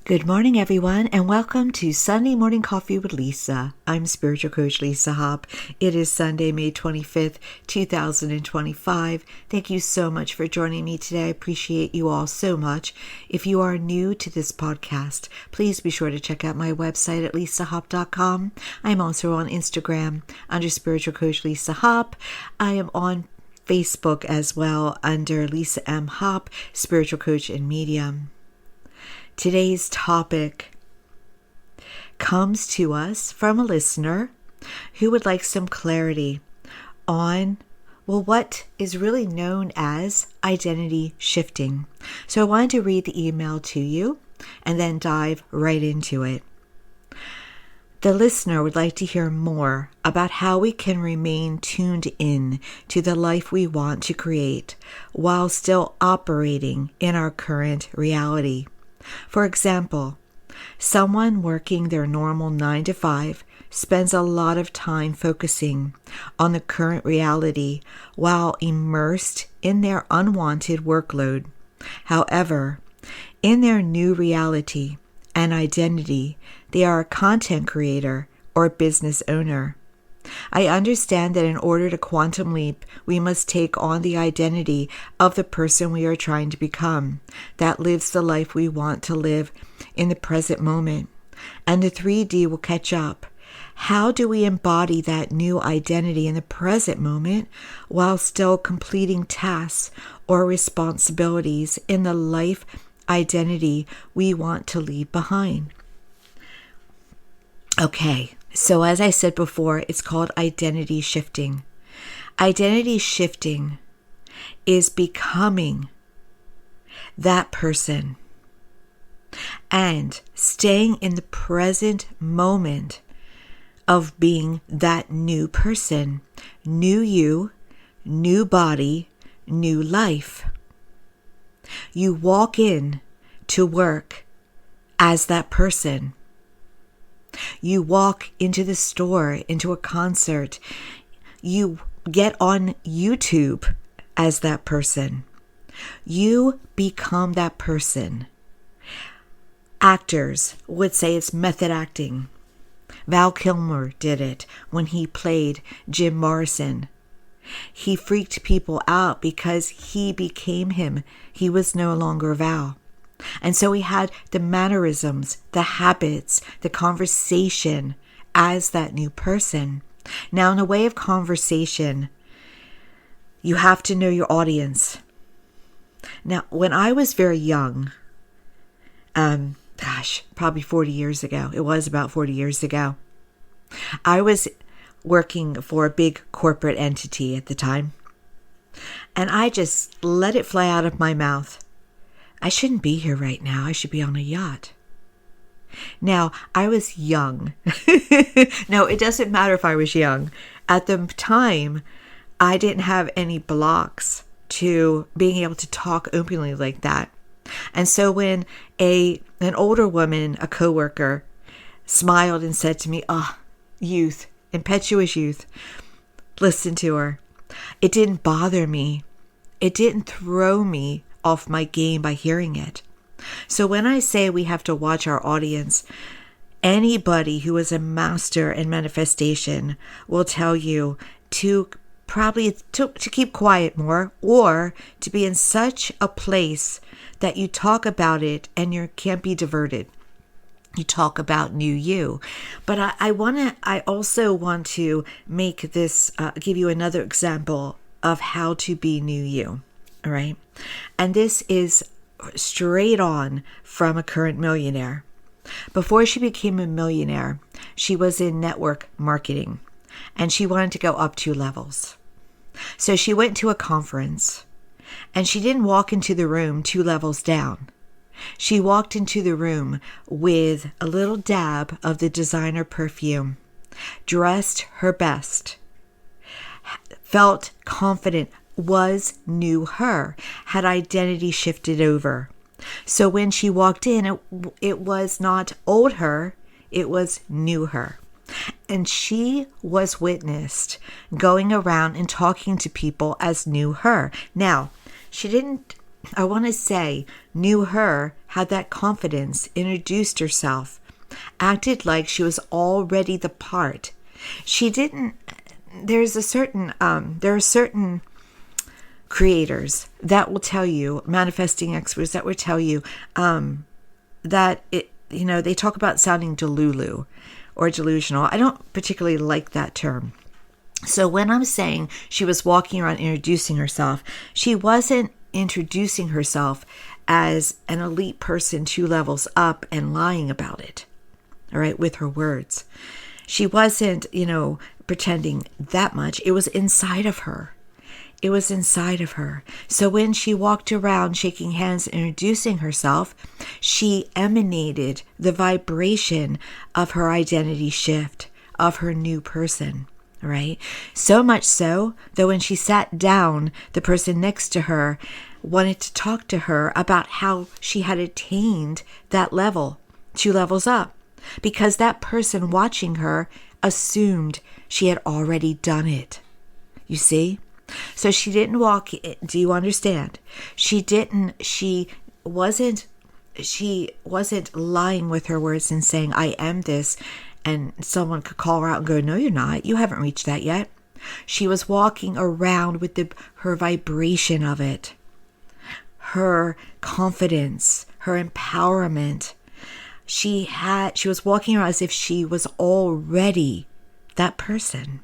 Good morning, everyone, and welcome to Sunday Morning Coffee with Lisa. I'm Spiritual Coach Lisa Hopp. It is Sunday, May 25th, 2025. Thank you so much for joining me today. I appreciate you all so much. If you are new to this podcast, please be sure to check out my website at lisahopp.com. I'm also on Instagram under Spiritual Coach Lisa Hopp. I am on Facebook as well under Lisa M. Hopp, Spiritual Coach and Medium. Today's topic comes to us from a listener who would like some clarity on, what is really known as identity shifting. So I wanted to read the email to you and then dive right into it. The listener would like to hear more about how we can remain tuned in to the life we want to create while still operating in our current reality. For example, someone working their normal 9 to 5 spends a lot of time focusing on the current reality while immersed in their unwanted workload. However, in their new reality and identity, they are a content creator or business owner. I understand that in order to quantum leap, we must take on the identity of the person we are trying to become that lives the life we want to live in the present moment, and the 3D will catch up. How do we embody that new identity in the present moment while still completing tasks or responsibilities in the life identity we want to leave behind? Okay. So as I said before, it's called identity shifting. Identity shifting is becoming that person and staying in the present moment of being that new person, new you, new body, new life. You walk in to work as that person. You walk into the store, into a concert. You get on YouTube as that person. You become that person. Actors would say it's method acting. Val Kilmer did it when he played Jim Morrison. He freaked people out because he became him. He was no longer Val. And so he had the mannerisms, the habits, the conversation as that new person. Now, in the way of conversation, you have to know your audience. Now, when I was very young, probably 40 years ago, it was about 40 years ago, I was working for a big corporate entity at the time. And I just let it fly out of my mouth. I shouldn't be here right now. I should be on a yacht. Now, I was young. No, it doesn't matter if I was young. At the time, I didn't have any blocks to being able to talk openly like that. And so when an older woman, a coworker, smiled and said to me, youth, impetuous youth, listen to her. It didn't bother me. It didn't throw me off my game by hearing it. So when I say we have to watch our audience, anybody who is a master in manifestation will tell you to keep quiet more, or to be in such a place that you talk about it and you can't be diverted. You talk about new you. But I also want to make this, give you another example of how to be new you. All right. And this is straight on from a current millionaire. Before she became a millionaire, she was in network marketing and she wanted to go up 2 levels. So she went to a conference and she didn't walk into the room 2 levels down. She walked into the room with a little dab of the designer perfume, dressed her best, felt confident, was new her, had identity shifted over. So when she walked in, it was not old her, it was new her. And she was witnessed going around and talking to people as new her. Now, she didn't, I want to say, new her had that confidence, introduced herself, acted like she was already the part. She didn't, there are certain creators that will tell you, manifesting experts that will tell you that they talk about sounding delulu or delusional. I don't particularly like that term. So when I'm saying she was walking around introducing herself, she wasn't introducing herself as an elite person 2 levels up and lying about it, all right, with her words. She wasn't, pretending that much. It was inside of her. It was inside of her. So when she walked around shaking hands, introducing herself, she emanated the vibration of her identity shift, of her new person, right? So much so that when she sat down, the person next to her wanted to talk to her about how she had attained that level, 2 levels up, because that person watching her assumed she had already done it. You see? So she didn't walk. Do you understand? She wasn't lying with her words and saying, I am this. And someone could call her out and go, no, you're not. You haven't reached that yet. She was walking around with her vibration of it, her confidence, her empowerment. She was walking around as if she was already that person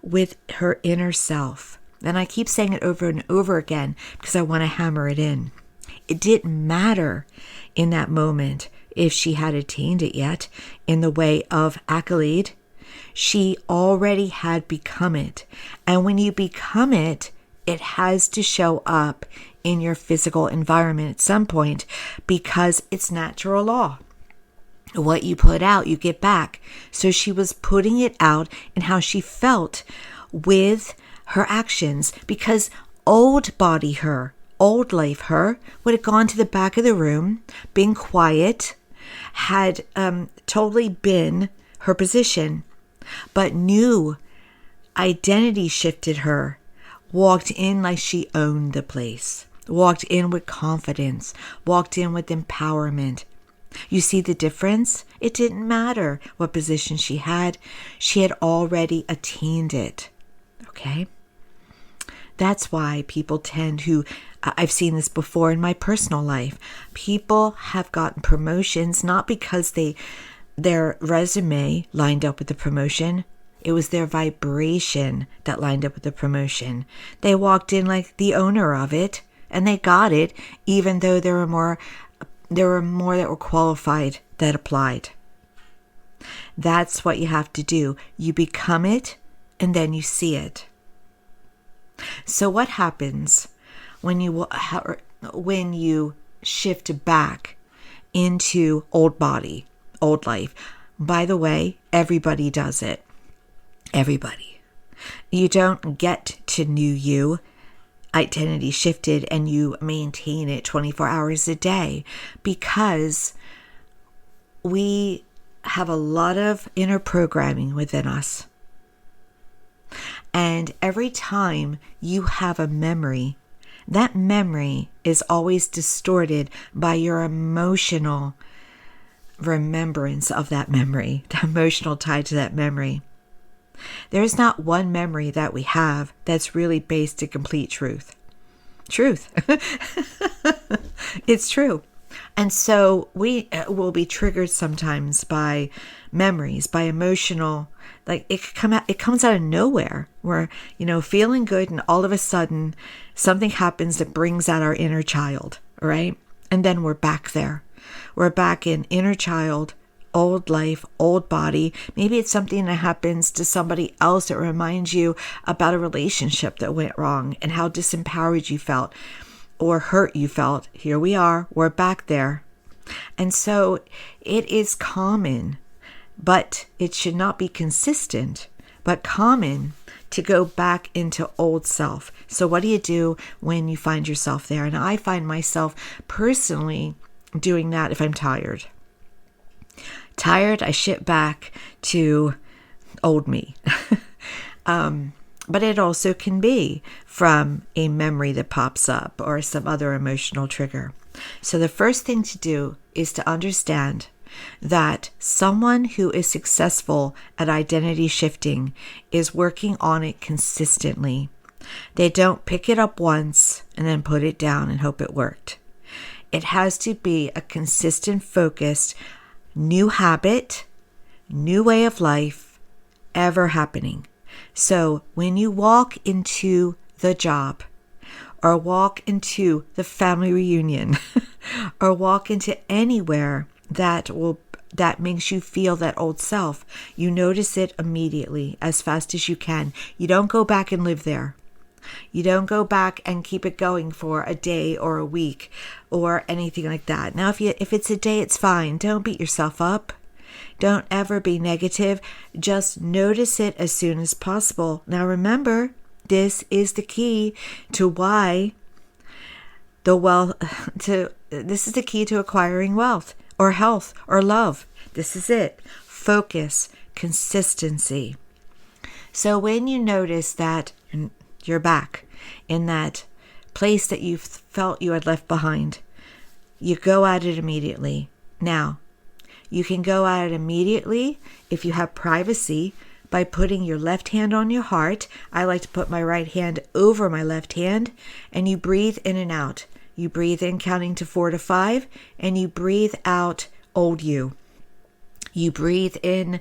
with her inner self. And I keep saying it over and over again because I want to hammer it in. It didn't matter in that moment if she had attained it yet in the way of accolade. She already had become it. And when you become it, it has to show up in your physical environment at some point because it's natural law. What you put out, you get back. So she was putting it out in how she felt with her actions, because old body her, old life her, would have gone to the back of the room, been quiet, had totally been her position, but new identity shifted her, walked in like she owned the place, walked in with confidence, walked in with empowerment. You see the difference? It didn't matter what position she had already attained it. Okay? That's why people I've seen this before in my personal life. People have gotten promotions not because their resume lined up with the promotion. It was their vibration that lined up with the promotion. They walked in like the owner of it, and they got it, even though there were more that were qualified that applied. That's what you have to do. You become it, and then you see it. So what happens when you shift back into old body, old life? By the way, everybody does it. Everybody. You don't get to new you, identity shifted, and you maintain it 24 hours a day, because we have a lot of inner programming within us. And every time you have a memory, that memory is always distorted by your emotional remembrance of that memory, the emotional tie to that memory. There's not one memory that we have that's really based in complete truth. It's true. And so we will be triggered sometimes by memories, by emotional, like it comes out of nowhere. We're, feeling good, and all of a sudden something happens that brings out our inner child, right? And then we're back there. We're back in inner child, old life, old body. Maybe it's something that happens to somebody else that reminds you about a relationship that went wrong and how disempowered you felt or hurt you felt. Here we are, we're back there. And so it is common, but it should not be consistent, but common to go back into old self. So what do you do when you find yourself there? And I find myself personally doing that if I'm tired. I shift back to old me. But it also can be from a memory that pops up or some other emotional trigger. So the first thing to do is to understand that someone who is successful at identity shifting is working on it consistently. They don't pick it up once and then put it down and hope it worked. It has to be a consistent, focused, new habit, new way of life ever happening. So when you walk into the job, or walk into the family reunion, or walk into anywhere that makes you feel that old self, you notice it immediately, as fast as you can. You don't go back and live there. You don't go back and keep it going for a day or a week or anything like that. Now, if it's a day, it's fine. Don't beat yourself up. Don't ever be negative. Just notice it as soon as possible. Now, remember, this is the key to this is the key to acquiring wealth or health or love. This is it. Focus, consistency. So when you notice that you're back in that place that you felt you had left behind, you go at it immediately. Now, you can go at it immediately if you have privacy by putting your left hand on your heart. I like to put my right hand over my left hand, and you breathe in and out. You breathe in counting to 4 to 5, and you breathe out old you. You breathe in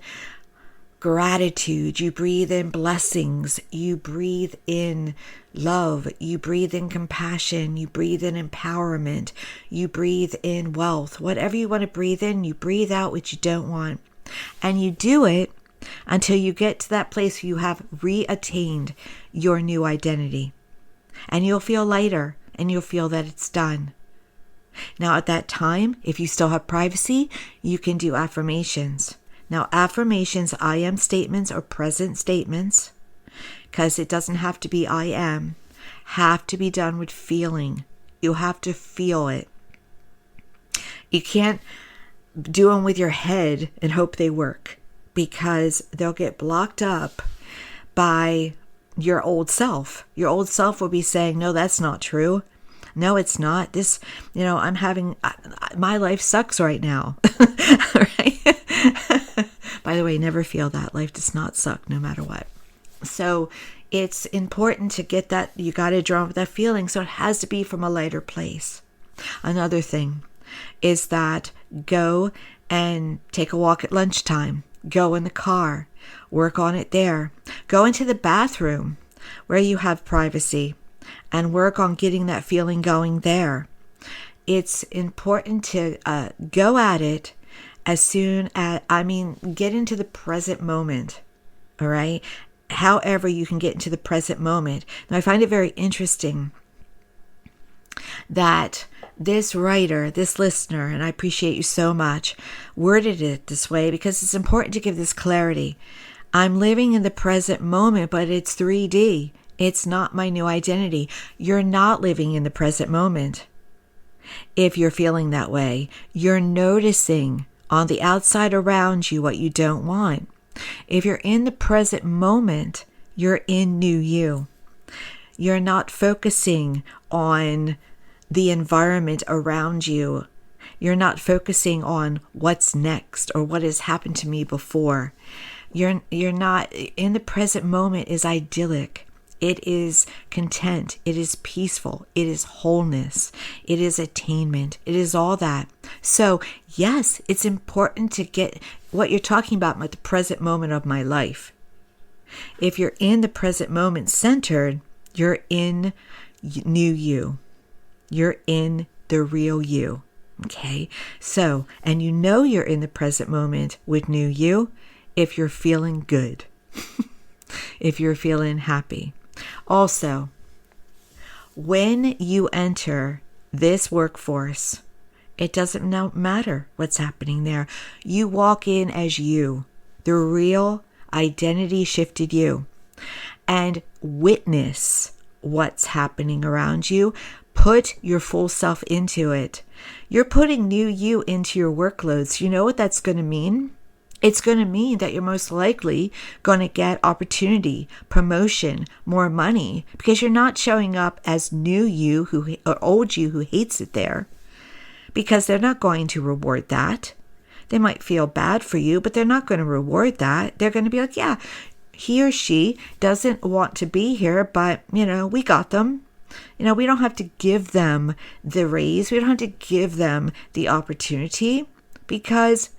gratitude, you breathe in blessings, you breathe in love, you breathe in compassion, you breathe in empowerment, you breathe in wealth. Whatever you want to breathe in, you breathe out what you don't want. And you do it until you get to that place where you have reattained your new identity. And you'll feel lighter, and you'll feel that it's done. Now at that time, if you still have privacy, you can do affirmations. Now, affirmations, I am statements or present statements, because it doesn't have to be I am, have to be done with feeling. You have to feel it. You can't do them with your head and hope they work, because they'll get blocked up by your old self. Your old self will be saying, no, that's not true. No, it's not. This, my life sucks right now. Right? By the way, never feel that. Life does not suck no matter what. So it's important to get that. You got to draw with that feeling. So it has to be from a lighter place. Another thing is that go and take a walk at lunchtime. Go in the car. Work on it there. Go into the bathroom where you have privacy and work on getting that feeling going there. It's important to go at it as soon as, get into the present moment, all right? However you can get into the present moment. Now, I find it very interesting that this writer, this listener, and I appreciate you so much, worded it this way because it's important to give this clarity. I'm living in the present moment, but it's 3D. It's not my new identity. You're not living in the present moment. If you're feeling that way, you're noticing on the outside around you what you don't want. If you're in the present moment, you're in new you. You're not focusing on the environment around you. You're not focusing on what's next or what has happened to me before. You're not in the present moment is idyllic. It is content. It is peaceful. It is wholeness. It is attainment. It is all that. So yes, it's important to get what you're talking about the present moment of my life. If you're in the present moment centered, you're in new you. You're in the real you. Okay. So, and you know you're in the present moment with new you if you're feeling good, if you're feeling happy. Also, when you enter this workforce, it doesn't matter what's happening there. You walk in as you, the real identity shifted you, and witness what's happening around you. Put your full self into it. You're putting new you into your workloads. You know what that's going to mean? It's going to mean that you're most likely going to get opportunity, promotion, more money, because you're not showing up as new you or old you who hates it there. because they're not going to reward that. They might feel bad for you, but they're not going to reward that. They're going to be like, yeah, he or she doesn't want to be here, but, we got them. We don't have to give them the raise. We don't have to give them the opportunity because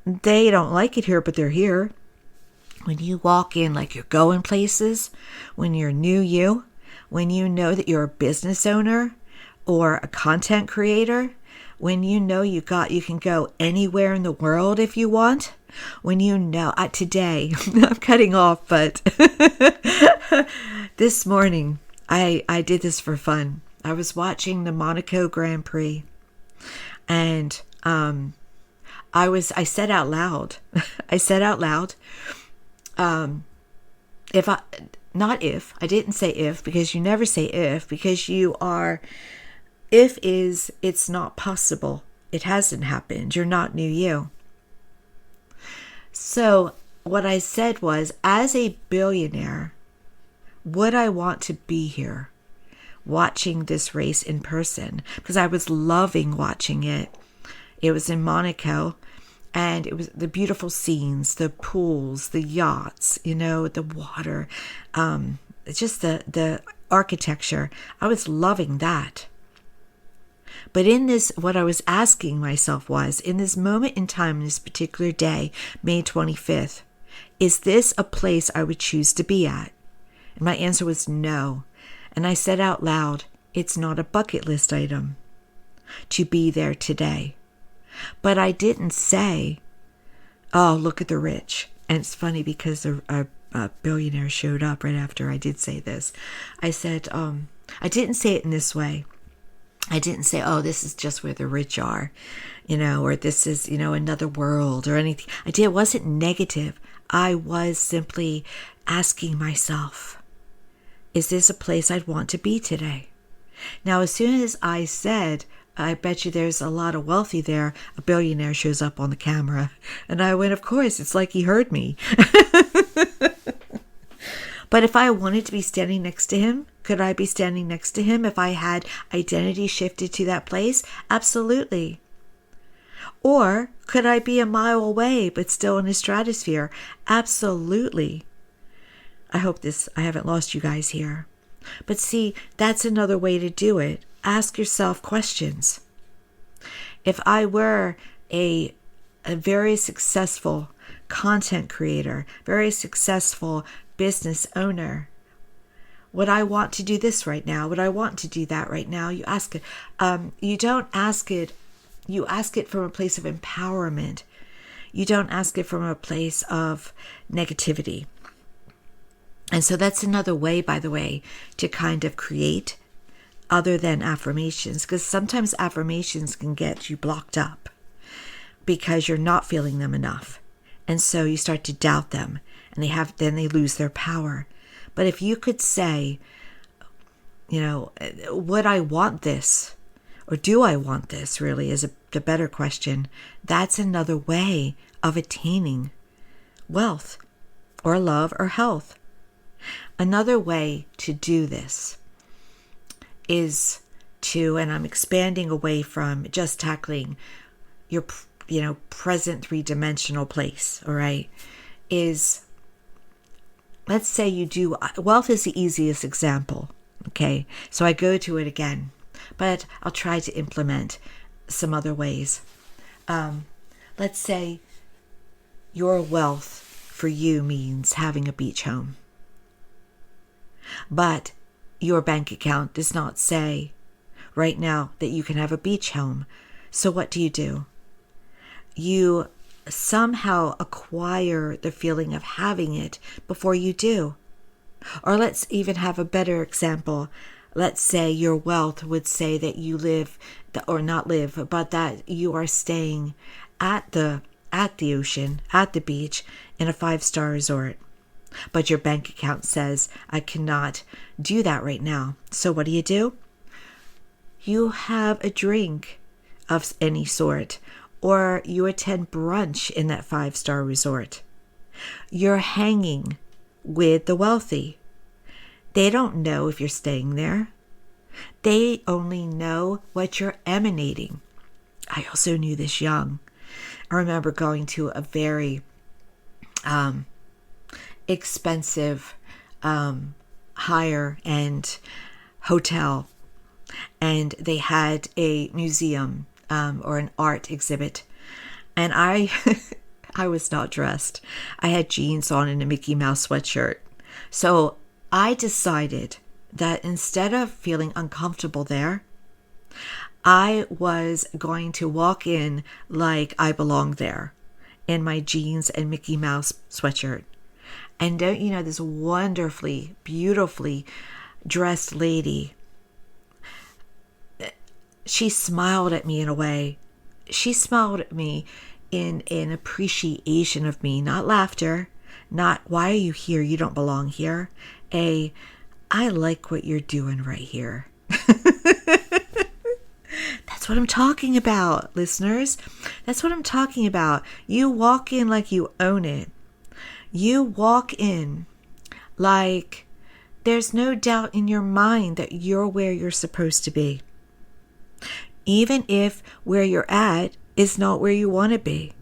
they don't like it here, but they're here. When you walk in like you're going places, when you're new you, when you know that you're a business owner or a content creator, when you know you can go anywhere in the world if you want, when today, I'm cutting off, but this morning, I did this for fun. I was watching the Monaco Grand Prix, and I said out loud, I didn't say if, because you never say if, because it's not possible. It hasn't happened. You're not new you. So what I said was, as a billionaire, would I want to be here watching this race in person? Because I was loving watching it. It was in Monaco, and it was the beautiful scenes, the pools, the yachts, the water, just the architecture. I was loving that. But what I was asking myself was, in this moment in time, in this particular day, May 25th, is this a place I would choose to be at? And my answer was no. And I said out loud, it's not a bucket list item to be there today. But I didn't say, oh, look at the rich. And it's funny because a billionaire showed up right after I did say this. I said, I didn't say it in this way. I didn't say, oh, this is just where the rich are, or this is, another world or anything. It wasn't negative. I was simply asking myself, is this a place I'd want to be today? Now, as soon as I said, I bet you there's a lot of wealthy there, a billionaire shows up on the camera. And I went, of course, it's like he heard me. But if I wanted to be standing next to him, could I be standing next to him if I had identity shifted to that place? Absolutely. Or could I be a mile away but still in the stratosphere? Absolutely. I haven't lost you guys here. But see, that's another way to do it. Ask yourself questions. If I were a very successful content creator, very successful business owner, would I want to do this right now? Would I want to do that right now? You ask it. You don't ask it. You ask it from a place of empowerment. You don't ask it from a place of negativity. And so that's another way, by the way, to kind of create other than affirmations, because sometimes affirmations can get you blocked up because you're not feeling them enough. And so you start to doubt them, and then they lose their power. But if you could say, would I want this? Or do I want this, really, is the better question. That's another way of attaining wealth or love or health. Another way to do this is and I'm expanding away from just tackling your, present three-dimensional place, all right, is, let's say you do, wealth is the easiest example, okay? So I go to it again, but I'll try to implement some other ways. Let's say your wealth for you means having a beach home, but your bank account does not say right now that you can have a beach home. So what do? You somehow acquire the feeling of having it before you do. Or let's even have a better example. Let's say your wealth would say that you live, or not live, but that you are staying at the ocean, at the beach, in a 5-star resort. But your bank account says, I cannot do that right now. So what do? You have a drink of any sort, or you attend brunch in that 5-star resort. You're hanging with the wealthy. They don't know if you're staying there. They only know what you're emanating. I also knew this young. I remember going to a very expensive, higher end hotel, and they had a museum or an art exhibit, and I I was not dressed. I had jeans on and a Mickey Mouse sweatshirt. So I decided that instead of feeling uncomfortable there, I was going to walk in like I belonged there in my jeans and Mickey Mouse sweatshirt. And don't you know, this wonderfully, beautifully dressed lady, she smiled at me in a way. She smiled at me in an appreciation of me, not laughter, not why are you here, you don't belong here. I like what you're doing right here. That's what I'm talking about, listeners. That's what I'm talking about. You walk in like you own it. You walk in like there's no doubt in your mind that you're where you're supposed to be. Even if where you're at is not where you want to be.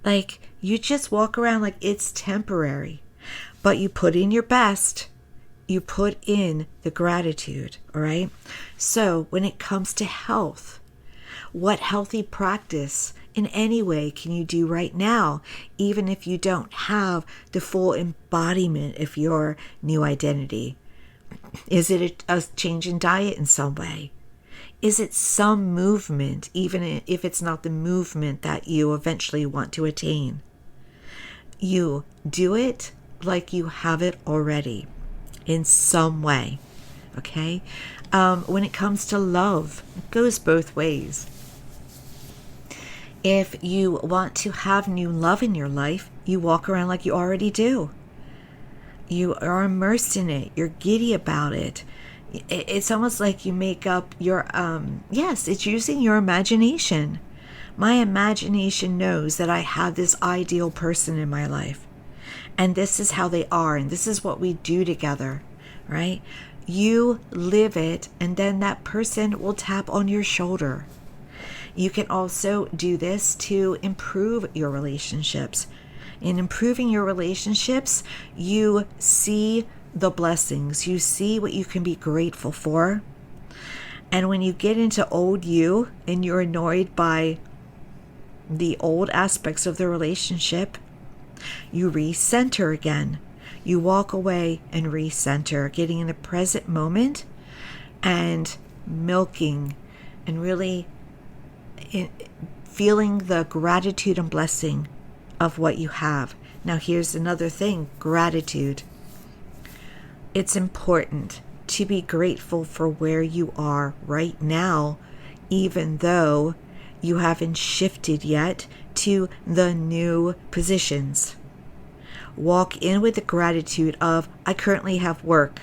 Like, you just walk around like it's temporary. But you put in your best. You put in the gratitude, all right? So when it comes to health, what healthy practice in any way can you do right now, even if you don't have the full embodiment of your new identity? Is it a change in diet in some way? Is it some movement, even if it's not the movement that you eventually want to attain? You do it like you have it already in some way, okay? When it comes to love, it goes both ways. If you want to have new love in your life, you walk around like you already do. You are immersed in it. You're giddy about it. It's almost like you make up your, yes, it's using your imagination. My imagination knows that I have this ideal person in my life. And this is how they are. And this is what we do together, right? You live it, and then that person will tap on your shoulder. You can also do this to improve your relationships. In improving your relationships, you see the blessings. You see what you can be grateful for. And when you get into old you and you're annoyed by the old aspects of the relationship, you recenter again. You walk away and recenter, getting in the present moment and milking and really feeling the gratitude and blessing of what you have. Now here's another thing, gratitude. It's important to be grateful for where you are right now, even though you haven't shifted yet to the new positions. Walk in with the gratitude of, I currently have work.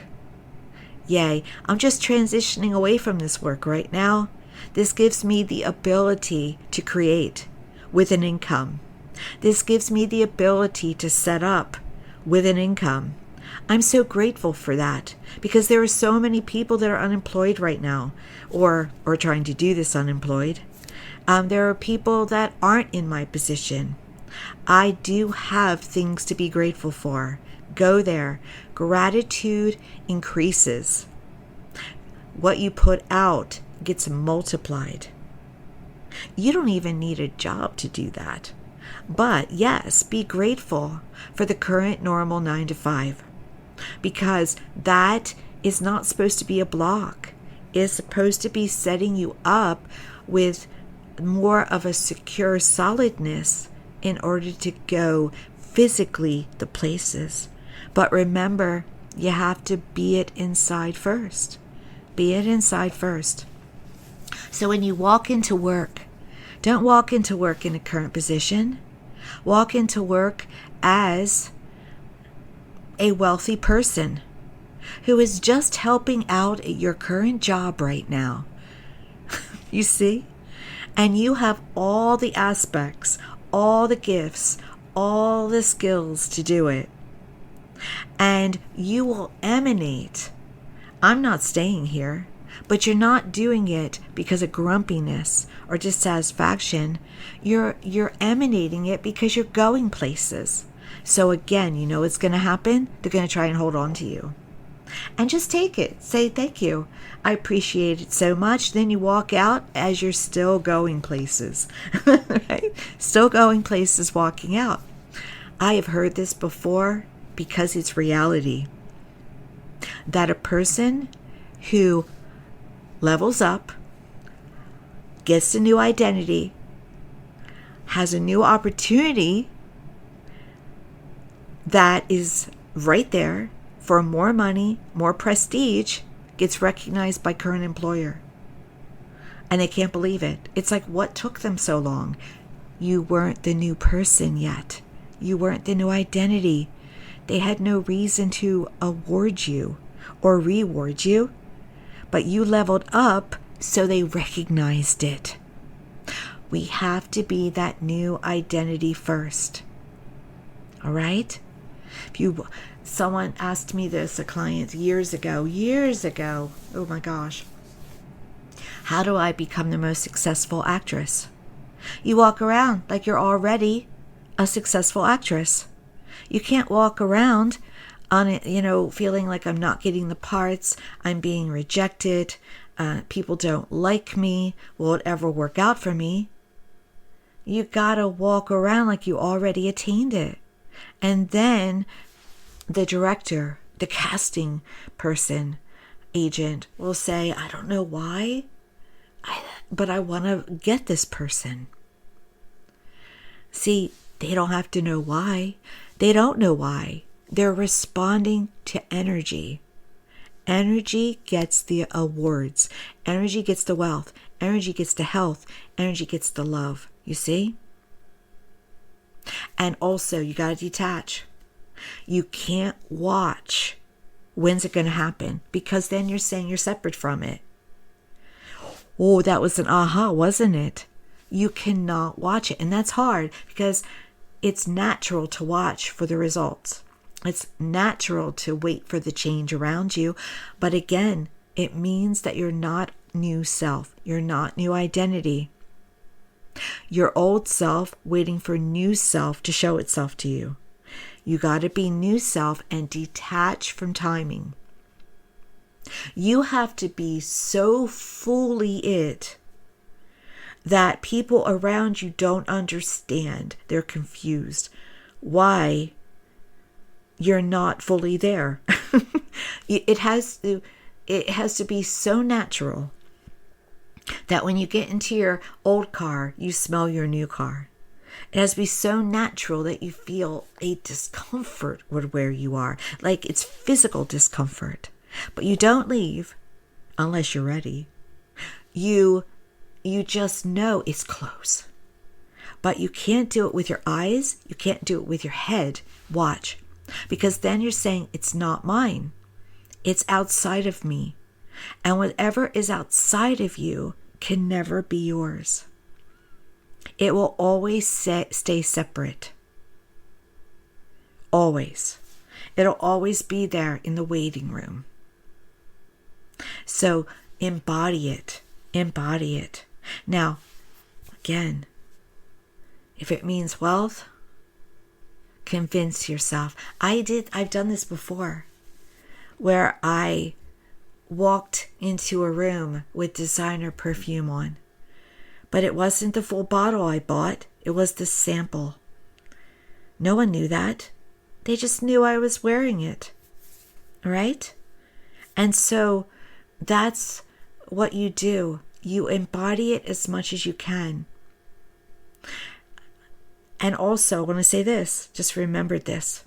Yay, I'm just transitioning away from this work right now. This gives me the ability to create with an income. This gives me the ability to set up with an income. I'm so grateful for that because there are so many people that are unemployed right now or trying to do this unemployed. There are people that aren't in my position. I do have things to be grateful for. Go there. Gratitude increases. What you put out gets multiplied. You don't even need a job to do that. But yes, be grateful for the current normal 9 to 5. Because that is not supposed to be a block. It's supposed to be setting you up with more of a secure solidness in order to go physically the places. But remember, you have to be it inside first. Be it inside first. So when you walk into work, don't walk into work in a current position. Walk into work as a wealthy person who is just helping out at your current job right now. You see? And you have all the aspects, all the gifts, all the skills to do it. And you will emanate. I'm not staying here. But you're not doing it because of grumpiness or dissatisfaction. You're emanating it because you're going places. So again, you know what's going to happen? They're going to try and hold on to you. And just take it. Say, thank you. I appreciate it so much. Then you walk out as you're still going places. Right? Still going places, walking out. I have heard this before because it's reality. That a person who levels up, gets a new identity, has a new opportunity that is right there for more money, more prestige, gets recognized by current employer. And they can't believe it. It's like, what took them so long? You weren't the new person yet. You weren't the new identity. They had no reason to award you or reward you, but you leveled up, so they recognized it. We have to be that new identity first. All right? Someone asked me this, a client years ago, oh my gosh. How do I become the most successful actress? You walk around like you're already a successful actress. You can't walk around on it, feeling like I'm not getting the parts, I'm being rejected, people don't like me, will it ever work out for me? You gotta walk around like you already attained it. And then the director, the casting person, agent will say, I don't know why, but I want to get this person. See, they don't have to know why. They don't know why. They're responding to energy. Energy gets the awards. Energy gets the wealth. Energy gets the health. Energy gets the love. You see? And also, you got to detach. You can't watch when's it going to happen, because then you're saying you're separate from it. Oh, that was an aha, wasn't it? You cannot watch it. And that's hard because it's natural to watch for the results. It's natural to wait for the change around you. But again, it means that you're not new self. You're not new identity. Your old self waiting for new self to show itself to you. You got to be new self and detach from timing. You have to be so fully it that people around you don't understand. They're confused why you're not fully there. It has to be so natural that when you get into your old car, you smell your new car. It has to be so natural that you feel a discomfort with where you are, like it's physical discomfort. But you don't leave unless you're ready. You just know it's close. But you can't do it with your eyes. You can't do it with your head. Watch. Because then you're saying it's not mine. It's outside of me. And whatever is outside of you can never be yours. It will always stay separate. Always. It'll always be there in the waiting room. So embody it. Embody it. Now, again, if it means wealth, convince yourself. I've done this before, where I walked into a room with designer perfume on. But it wasn't the full bottle I bought. It was the sample. No one knew that. They just knew I was wearing it. Right? And so that's what you do. You embody it as much as you can. And also, I want to say this. Just remember this.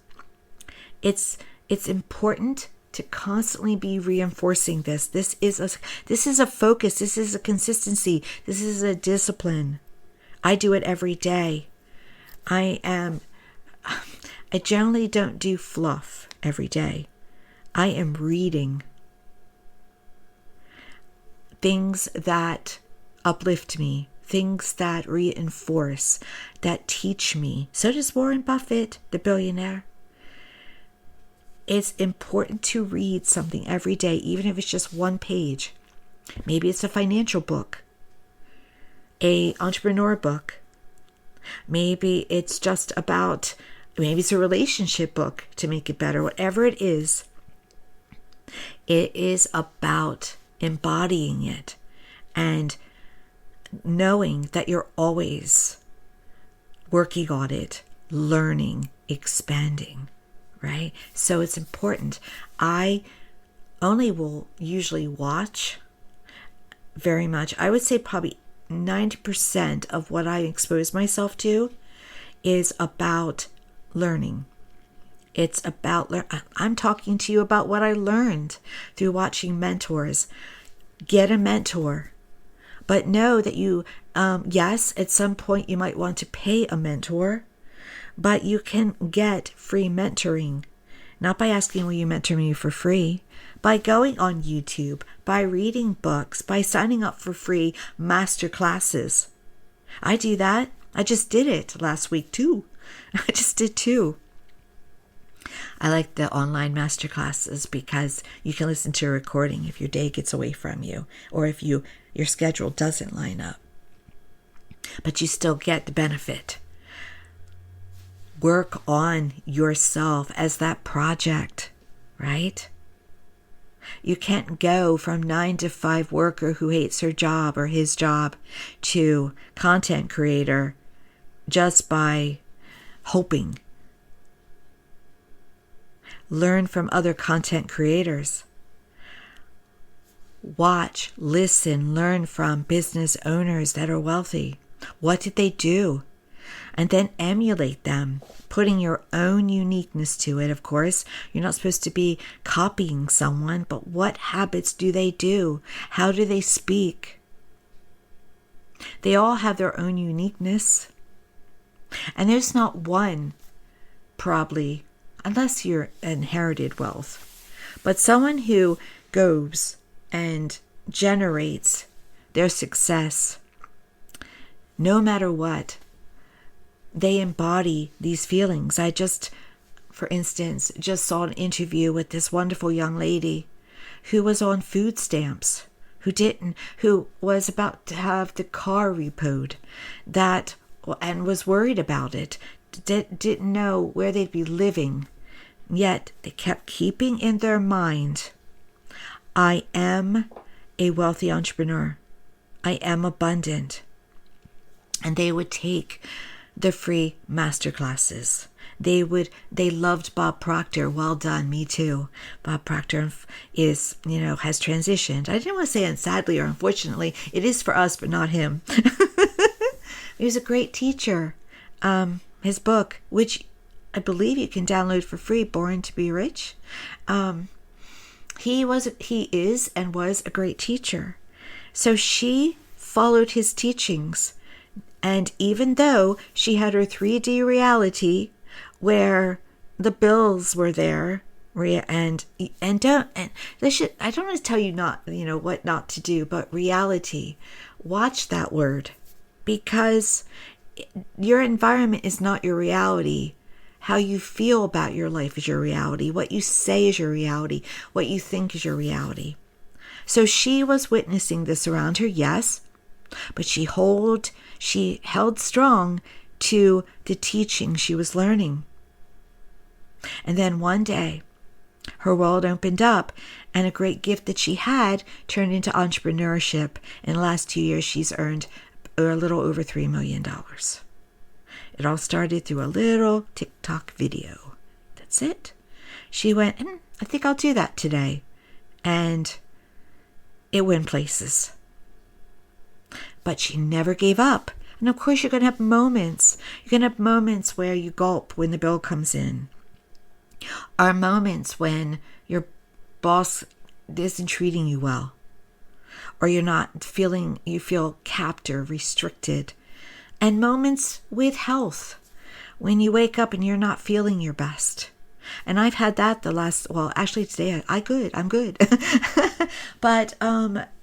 It's important to constantly be reinforcing this. This is a focus. This is a consistency. This is a discipline. I do it every day. I generally don't do fluff every day. I am reading things that uplift me, things that reinforce, that teach me. So does Warren Buffett, the billionaire. It's important to read something every day, even if it's just one page. Maybe it's a financial book, a entrepreneur book. Maybe it's just about, maybe it's a relationship book to make it better. Whatever it is about embodying it and knowing that you're always working on it, learning, expanding, right? So it's important. I only will usually watch very much. I would say probably 90% of what I expose myself to is about learning. It's about, I'm talking to you about what I learned through watching mentors. Get a mentor. But know that you, yes, at some point you might want to pay a mentor, but you can get free mentoring. Not by asking, will you mentor me for free? By going on YouTube, by reading books, by signing up for free master classes. I do that. I just did it last week too. I just did 2. I like the online master classes because you can listen to a recording if your day gets away from you or if your schedule doesn't line up. But you still get the benefit. Work on yourself as that project, right? You can't go from 9 to 5 worker who hates her job or his job to content creator just by hoping. Learn from other content creators. Watch, listen, learn from business owners that are wealthy. What did they do? And then emulate them, putting your own uniqueness to it, of course. You're not supposed to be copying someone, but what habits do they do? How do they speak? They all have their own uniqueness. And there's not one, probably, unless you're inherited wealth, but someone who goes and generates their success, no matter what, they embody these feelings. I just, for instance, just saw an interview with this wonderful young lady who was on food stamps, who was about to have the car repoed, and was worried about it, didn't know where they'd be living, yet they kept keeping in their mind, I am a wealthy entrepreneur. I am abundant. And they would take the free master classes. They loved Bob Proctor. Well done, me too. Bob Proctor has transitioned. I didn't want to say sadly or unfortunately. It is for us, but not him. He was a great teacher. His book, which I believe you can download for free, Born to be Rich. He is and was a great teacher. So she followed his teachings. And even though she had her 3D reality where the bills were there, I don't want to tell you what not to do, but reality, watch that word, because your environment is not your reality. How you feel about your life is your reality. What you say is your reality. What you think is your reality. So she was witnessing this around her, yes, but she held strong to the teaching she was learning. And then one day, her world opened up, and a great gift that she had turned into entrepreneurship. In the last 2 years, she's earned a little over $3 million. It all started through a little TikTok video. That's it. She went, I think I'll do that today. And it went places. But she never gave up. And of course, you're going to have moments. You're going to have moments where you gulp when the bill comes in. Or moments when your boss isn't treating you well. Or you feel capped or restricted. And moments with health, when you wake up and you're not feeling your best. And I've had that today, I'm good. But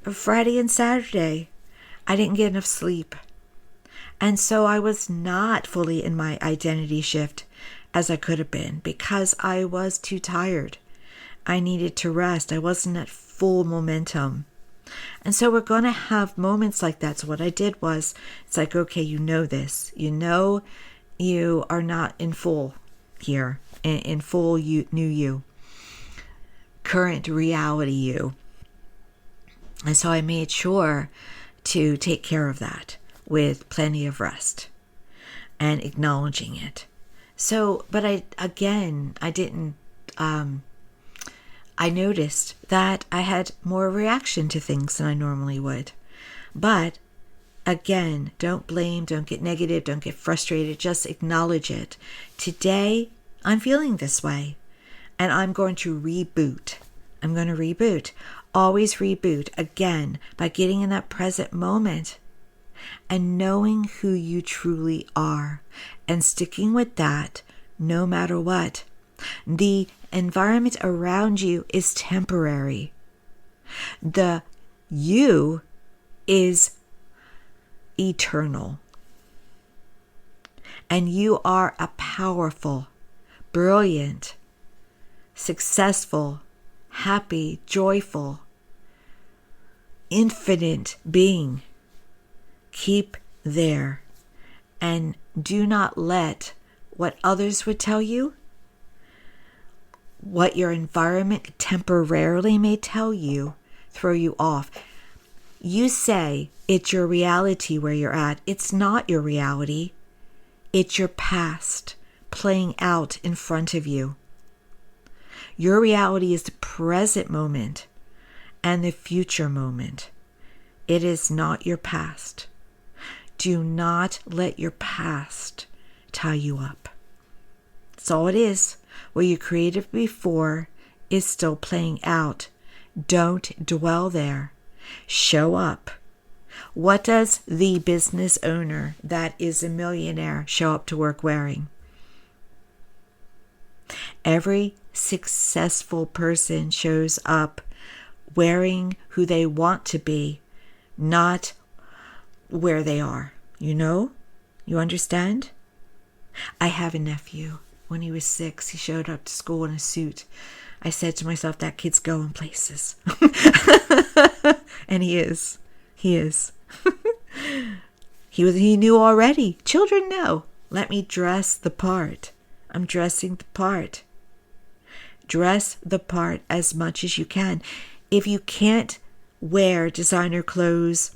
Friday and Saturday, I didn't get enough sleep. And so I was not fully in my identity shift as I could have been because I was too tired. I needed to rest. I wasn't at full momentum. And so we're going to have moments like that. So what I did was, it's like, okay, you know this. You know you are not in full here, in full new you, current reality you. And so I made sure to take care of that with plenty of rest and acknowledging it. So, but I noticed that I had more reaction to things than I normally would. But again, don't blame, don't get negative, don't get frustrated, just acknowledge it. Today, I'm feeling this way, and I'm going to reboot. Always reboot again by getting in that present moment and knowing who you truly are and sticking with that no matter what. The environment around you is temporary. The you is eternal. And you are a powerful, brilliant, successful, happy, joyful, infinite being. Keep there and do not let what others would tell you, what your environment temporarily may tell you, throw you off. You say it's your reality where you're at. It's not your reality. It's your past playing out in front of you. Your reality is the present moment and the future moment. It is not your past. Do not let your past tie you up. That's all it is. What you created before is still playing out. Don't dwell there. Show up. What does the business owner that is a millionaire show up to work wearing? Every successful person shows up wearing who they want to be, not where they are. You understand? I have a nephew. When he was 6, he showed up to school in a suit. I said to myself, that kid's going places. And he is. He knew already. Children know. Let me dress the part. I'm dressing the part. Dress the part as much as you can. If you can't wear designer clothes,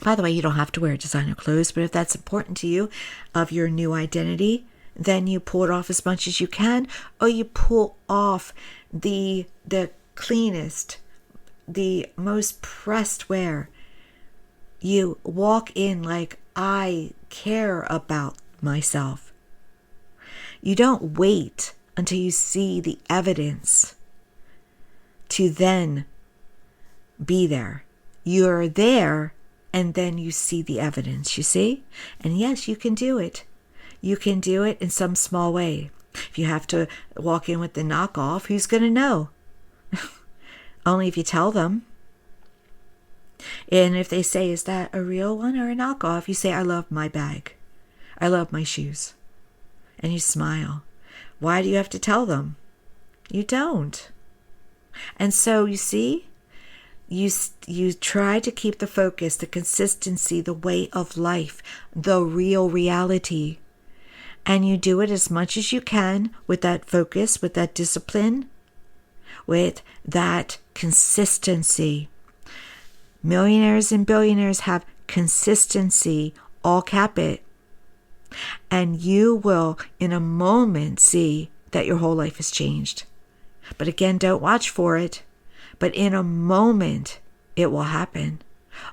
by the way, you don't have to wear designer clothes, but if that's important to you, of your new identity, then you pull it off as much as you can, or you pull off the cleanest, the most pressed wear. You walk in like, I care about myself. You don't wait until you see the evidence to then be there. You're there, and then you see the evidence, you see? And yes, you can do it. You can do it in some small way. If you have to walk in with the knockoff, who's going to know? Only if you tell them. And if they say, is that a real one or a knockoff? You say, I love my bag. I love my shoes. And you smile. Why do you have to tell them? You don't. And so, you see, you try to keep the focus, the consistency, the way of life, the real reality. And you do it as much as you can with that focus, with that discipline, with that consistency. Millionaires and billionaires have consistency, all cap it. And you will, in a moment, see that your whole life has changed. But again, don't watch for it. But in a moment, it will happen.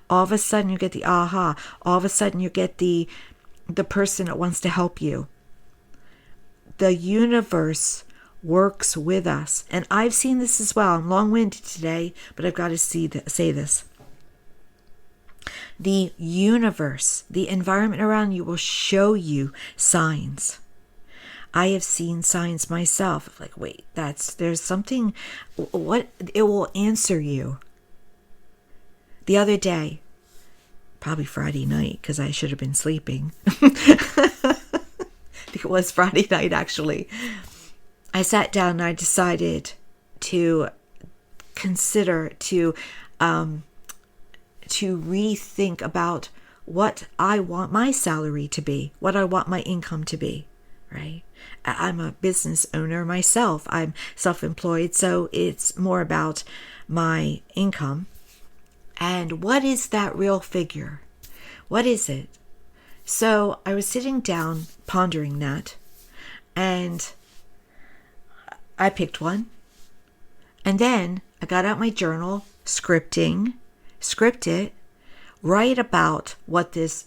All of a sudden, you get the aha. All of a sudden, you get the person that wants to help you. The universe works with us. And I've seen this as well. I'm long-winded today, but I've got to say this. The universe, the environment around you will show you signs. I have seen signs myself. Like, wait, there's something, what, it will answer you. The other day, probably Friday night, because I should have been sleeping. I think it was Friday night, actually. I sat down and I decided to consider to to rethink about what I want my salary to be, what I want my income to be, right? I'm a business owner myself. I'm self-employed, so it's more about my income. And what is that real figure? What is it? So I was sitting down pondering that, and I picked one. And then I got out my journal, script it, write about what this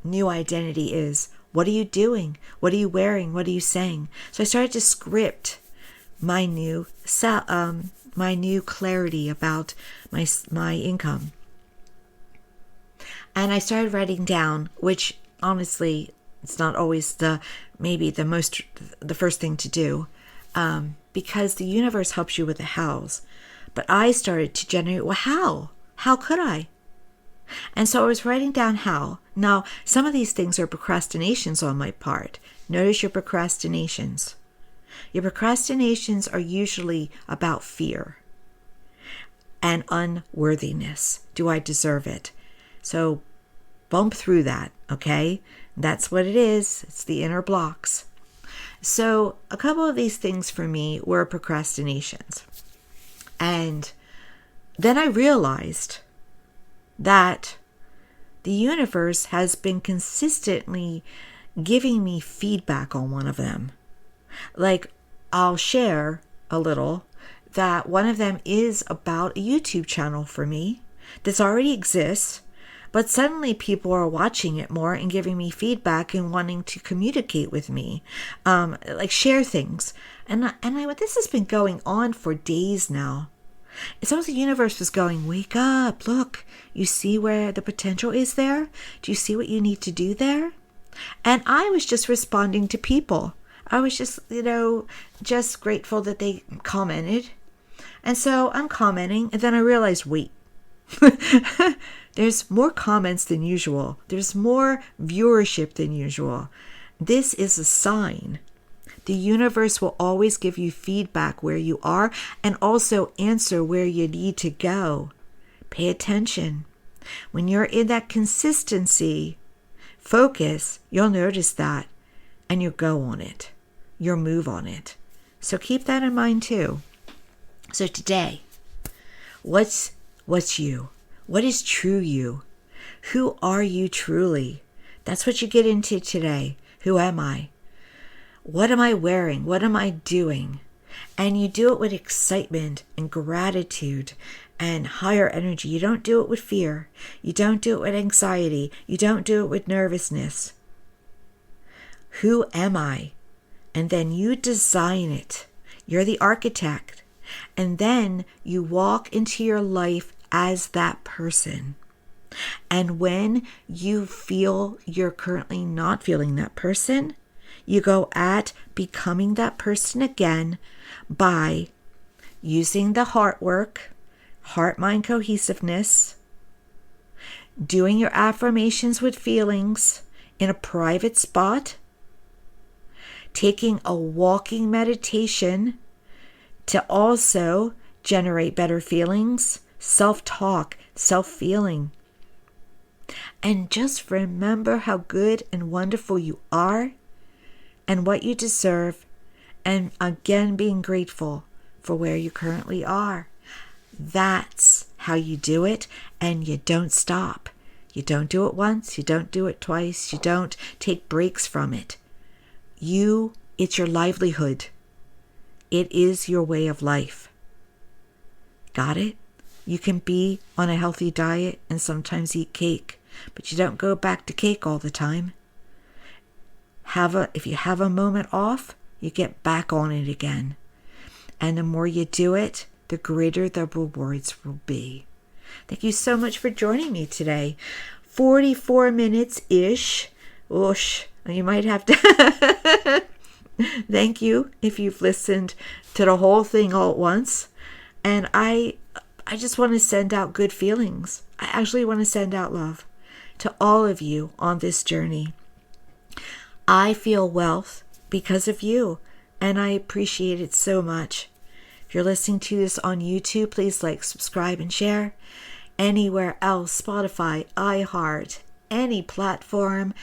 new identity is. What are you doing? What are you wearing? What are you saying? So I started to script my new clarity about my income. And I started writing down, which honestly, it's not always the first thing to do, because the universe helps you with the hows. But I started to generate, well, how? How could I? And so I was writing down how. Now, some of these things are procrastinations on my part. Notice your procrastinations. Your procrastinations are usually about fear and unworthiness. Do I deserve it? So bump through that, okay? That's what it is. It's the inner blocks. So a couple of these things for me were procrastinations. And then I realized that the universe has been consistently giving me feedback on one of them. Like, I'll share a little that one of them is about a YouTube channel for me that already exists, but suddenly people are watching it more and giving me feedback and wanting to communicate with me, like share things. And this has been going on for days now. It's almost the universe was going, wake up, look, you see where the potential is there? Do you see what you need to do there? And I was just responding to people. I was just, just grateful that they commented. And so I'm commenting, and then I realized, wait, there's more comments than usual. There's more viewership than usual. This is a sign. The universe will always give you feedback where you are and also answer where you need to go. Pay attention. When you're in that consistency, focus, you'll notice that and you'll go on it. You'll move on it. So keep that in mind too. So today, what's you? What is true you? Who are you truly? That's what you get into today. Who am I? What am I wearing? What am I doing? And you do it with excitement and gratitude and higher energy. You don't do it with fear. You don't do it with anxiety. You don't do it with nervousness. Who am I? And then you design it. You're the architect. And then you walk into your life as that person. And when you feel you're currently not feeling that person, you go at becoming that person again by using the heart work, heart-mind cohesiveness, doing your affirmations with feelings in a private spot, taking a walking meditation to also generate better feelings, self-talk, self-feeling. And just remember how good and wonderful you are and what you deserve, and again being grateful for where you currently are. That's how you do it, and you don't stop. You don't do it once, you don't do it twice, you don't take breaks from it. It's your livelihood. It is your way of life. Got it? You can be on a healthy diet and sometimes eat cake, but you don't go back to cake all the time. If you have a moment off, you get back on it again. And the more you do it, the greater the rewards will be. Thank you so much for joining me today. 44 minutes-ish. Whoosh. You might have to... Thank you if you've listened to the whole thing all at once. And I just want to send out good feelings. I actually want to send out love to all of you on this journey. I feel wealth because of you, and I appreciate it so much. If you're listening to this on YouTube, please like, subscribe, and share. anywhere else, Spotify, iHeart, any platform.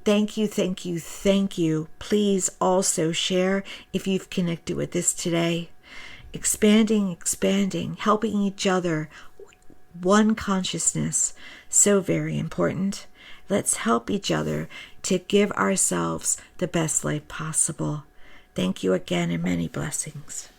Thank you, thank you, thank you. Please also share if you've connected with this today. Expanding, helping each other. One consciousness, so very important. Let's help each other to give ourselves the best life possible. Thank you again and many blessings.